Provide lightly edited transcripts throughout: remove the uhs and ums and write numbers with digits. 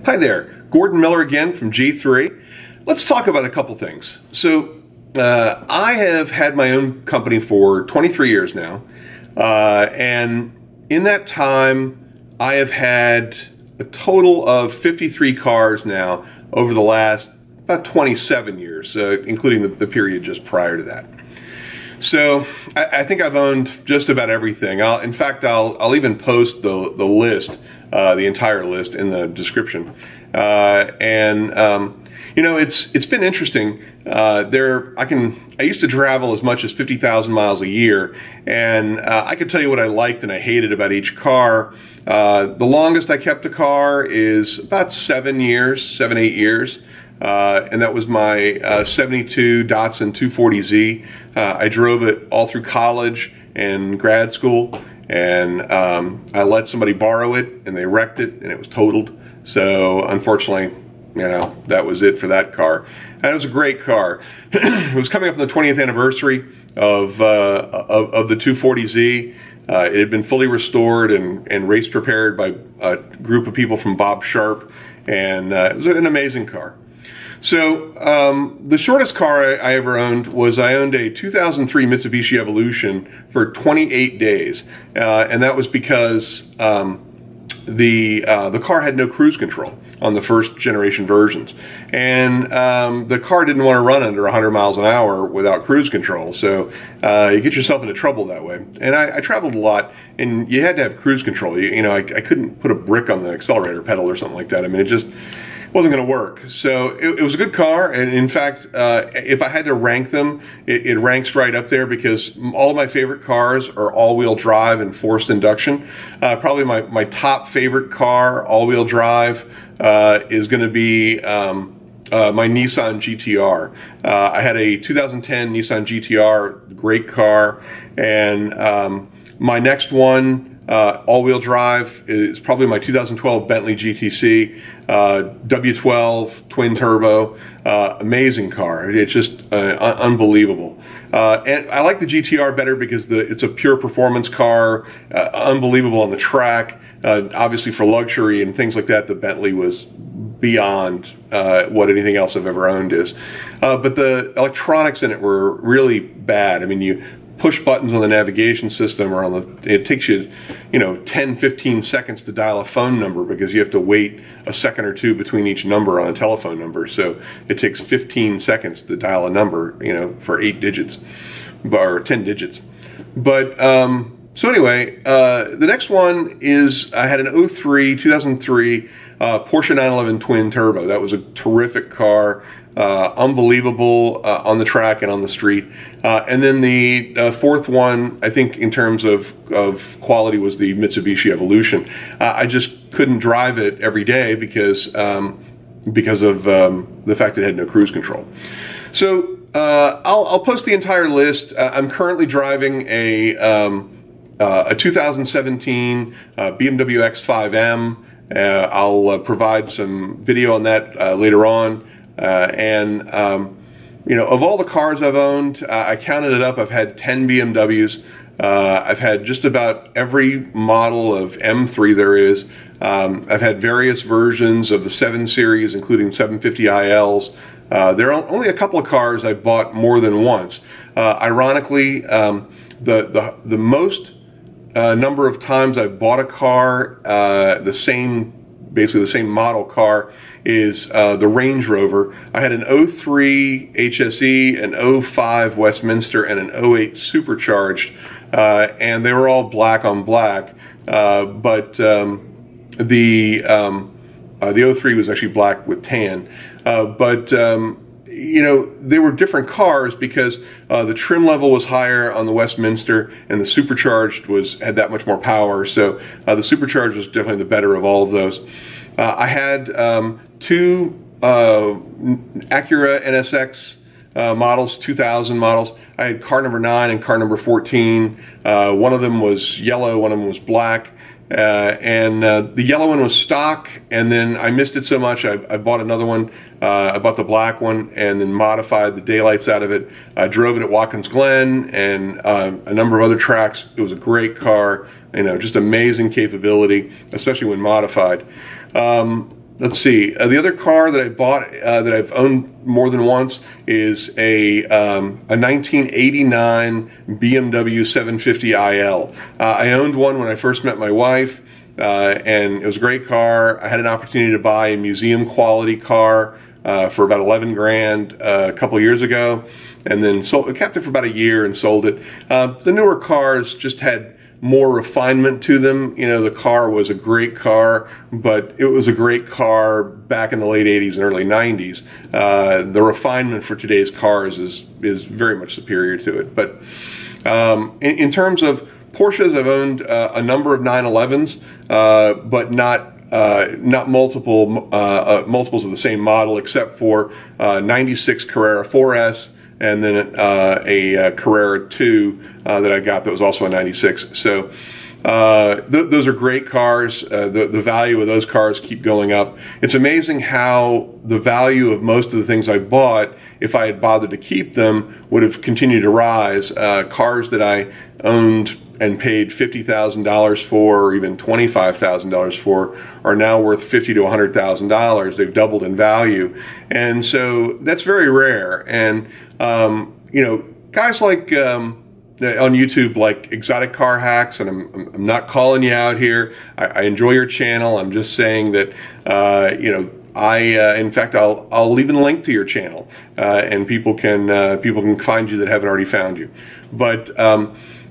Hi there, Gordon Miller again from G3. Let's talk about a couple things. I have had my own company for 23 years now, and in that time I have had a total of 53 cars now over the last about 27 years, including the period just prior to that. So I think I've owned just about everything. In fact, I'll even post the list, the entire list, in the description. You know, it's been interesting. I used to travel as much as 50,000 miles a year, and I could tell you what I liked and I hated about each car. The longest I kept a car is about 7 years, 8 years. And that was my 72 Datsun 240Z. I drove it all through college and grad school, and I let somebody borrow it, and they wrecked it, and it was totaled. So unfortunately, you know, that was it for that car. And it was a great car. It was coming up on the 20th anniversary of the 240Z. It had been fully restored and race prepared by a group of people from Bob Sharp, and it was an amazing car. So the shortest car I ever owned was I owned a 2003 Mitsubishi Evolution for 28 days, and that was because the car had no cruise control on the first generation versions, and the car didn't want to run under 100 miles an hour without cruise control, so you get yourself into trouble that way. And I traveled a lot, and you had to have cruise control. You know, I couldn't put a brick on the accelerator pedal or something like that. I mean, it just wasn't going to work. So it was a good car, and in fact, if I had to rank them, it ranks right up there, because all of my favorite cars are all-wheel drive and forced induction. Probably my top favorite car, all-wheel drive, is going to be my Nissan GTR. I had a 2010 Nissan GTR, great car, and my next one, all-wheel drive, is probably my 2012 Bentley GTC, W12 twin turbo, amazing car. It's just unbelievable. And I like the GTR better because it's a pure performance car, unbelievable on the track. Obviously for luxury and things like that, the Bentley was beyond what anything else I've ever owned is. But the electronics in it were really bad. I mean, you push buttons on the navigation system, or it takes you, you know, 10-15 seconds to dial a phone number, because you have to wait a second or two between each number on a telephone number. So it takes 15 seconds to dial a number, you know, for 8 digits or 10 digits. But so anyway, the next one is I had an 2003 Porsche 911 twin turbo. That was a terrific car. Unbelievable on the track and on the street. And then the fourth one, I think in terms of quality, was the Mitsubishi Evolution. I just couldn't drive it every day because of the fact that it had no cruise control. So I'll post the entire list. I'm currently driving a 2017 BMW X5M. I'll provide some video on that later on. You know, of all the cars I've owned, I counted it up, I've had 10 BMWs. I've had just about every model of M3 there is. I've had various versions of the 7 Series, including 750iLs. There are only a couple of cars I bought more than once. Ironically, the most number of times I've bought a car, basically the same model car, is the Range Rover. I had an 03 HSE, an 05 Westminster, and an 08 Supercharged, and they were all black on black. But the 03 was actually black with tan. You know, they were different cars because the trim level was higher on the Westminster, and the Supercharged had that much more power. So the Supercharged was definitely the better of all of those. I had 2 Acura NSX models, 2000 models. I had car number 9 and car number 14. One of them was yellow, one of them was black. The yellow one was stock, and then I missed it so much I bought another one. I bought the black one and then modified the daylights out of it. I drove it at Watkins Glen and a number of other tracks. It was a great car, you know, just amazing capability, especially when modified. let's see. The other car that I bought that I've owned more than once is a 1989 BMW 750iL. I owned one when I first met my wife, and it was a great car. I had an opportunity to buy a museum quality car for about 11 grand a couple years ago, and then kept it for about a year and sold it. The newer cars just had more refinement to them. You know, the car was a great car, but it was a great car back in the late 80s and early 90s. The refinement for today's cars is very much superior to it. But in terms of Porsches, I've owned a number of 911s, but not multiples of the same model, except for 96 Carrera 4S, and then a Carrera 2 that I got that was also a 96. So those are great cars. The value of those cars keep going up. It's amazing how the value of most of the things I bought, if I had bothered to keep them, would have continued to rise. Cars that I owned and paid $50,000 for, or even $25,000 for, are now worth $50,000 to $100,000. They've doubled in value, and so that's very rare. And you know, guys like on YouTube, like Exotic Car Hacks, and I'm not calling you out here. I enjoy your channel. I'm just saying that you know, in fact, I'll even link to your channel, and people can find you that haven't already found you. But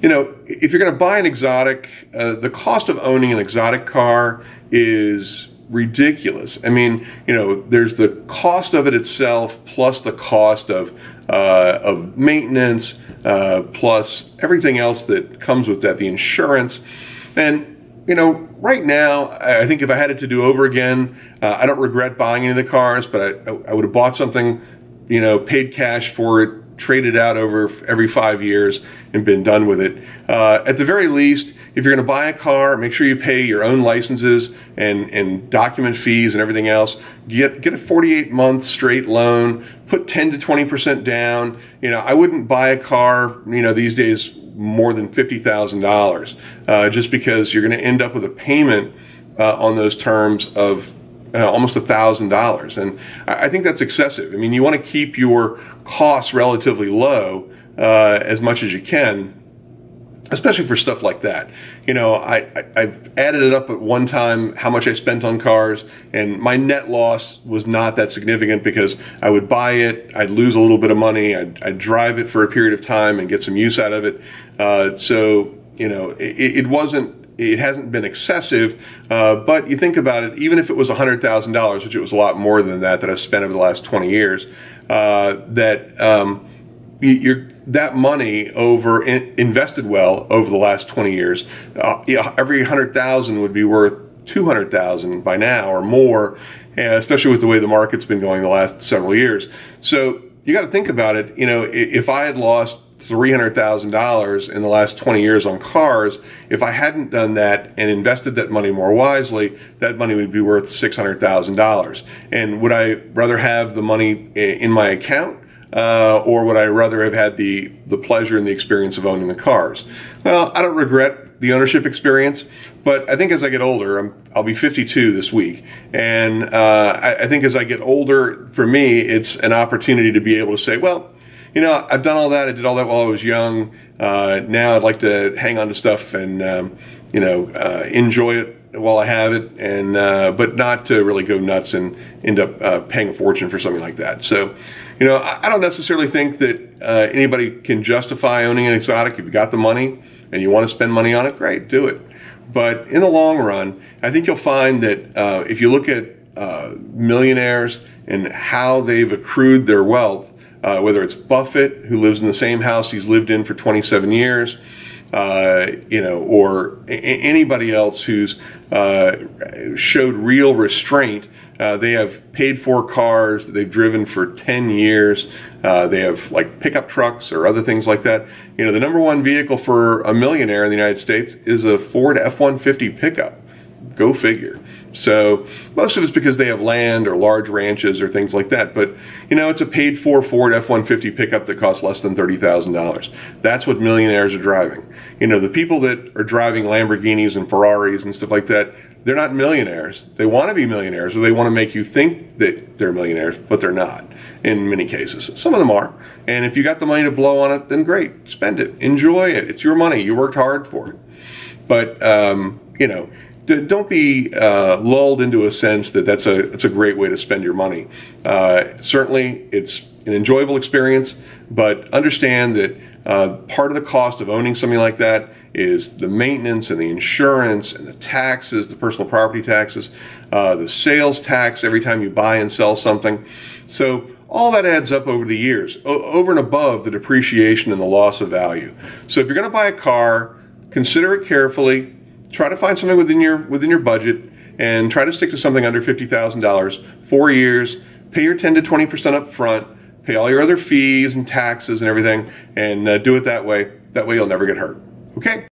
you know, if you're going to buy an exotic, the cost of owning an exotic car is ridiculous. I mean, you know, there's the cost of it itself, plus the cost of maintenance, plus everything else that comes with that, the insurance. And you know, right now, I think if I had it to do over again, I don't regret buying any of the cars, but I would have bought something, you know, paid cash for it, traded out over every 5 years, and been done with it. At the very least, if you're going to buy a car, make sure you pay your own licenses and document fees and everything else. Get a 48-month straight loan. Put 10 to 20% down. You know, I wouldn't buy a car, you know, these days more than $50,000, just because you're going to end up with a payment on those terms of almost $1,000, and I think that's excessive. I mean, you want to keep your costs relatively low as much as you can, especially for stuff like that. You know, I've added it up at one time how much I spent on cars, and my net loss was not that significant because I would buy it, I'd lose a little bit of money, I'd drive it for a period of time and get some use out of it. So, you know, it hasn't been excessive, but you think about it, even if it was $100,000, which it was a lot more than that I've spent over the last 20 years, that money invested well over the last 20 years, every 100,000 would be worth 200,000 by now or more, especially with the way the market's been going the last several years. So you got to think about it. You know, if I had lost $300,000 in the last 20 years on cars, if I hadn't done that and invested that money more wisely, that money would be worth $600,000. And would I rather have the money in my account, or would I rather have had the pleasure and the experience of owning the cars? Well, I don't regret the ownership experience, but I think as I get older, I'll be 52 this week, and I think as I get older, for me, it's an opportunity to be able to say, well, you know, I've done all that. I did all that while I was young. Now I'd like to hang on to stuff and, you know, enjoy it while I have it, and but not to really go nuts and end up paying a fortune for something like that. So, you know, I don't necessarily think that anybody can justify owning an exotic. If you got the money and you want to spend money on it, great, do it. But in the long run, I think you'll find that if you look at millionaires and how they've accrued their wealth, whether it's Buffett, who lives in the same house he's lived in for 27 years, you know, or anybody else who's showed real restraint. They have paid for cars that they've driven for 10 years. They have like pickup trucks or other things like that. You know, the #1 vehicle for a millionaire in the United States is a Ford F-150 pickup. Go figure. So most of it's because they have land or large ranches or things like that. But, you know, it's a paid for Ford F-150 pickup that costs less than $30,000. That's what millionaires are driving. You know, the people that are driving Lamborghinis and Ferraris and stuff like that, they're not millionaires. They want to be millionaires, or they want to make you think that they're millionaires, but they're not in many cases. Some of them are. And if you got the money to blow on it, then great, spend it, enjoy it. It's your money. You worked hard for it. But, you know, don't be lulled into a sense that it's a great way to spend your money. Certainly, it's an enjoyable experience, but understand that part of the cost of owning something like that is the maintenance and the insurance and the taxes, the personal property taxes, the sales tax every time you buy and sell something. So all that adds up over the years, over and above the depreciation and the loss of value. So if you're going to buy a car, consider it carefully. Try to find something within your budget, and try to stick to something under $50,000. 4 years. Pay your 10 to 20% up front. Pay all your other fees and taxes and everything, and do it that way. That way you'll never get hurt. Okay?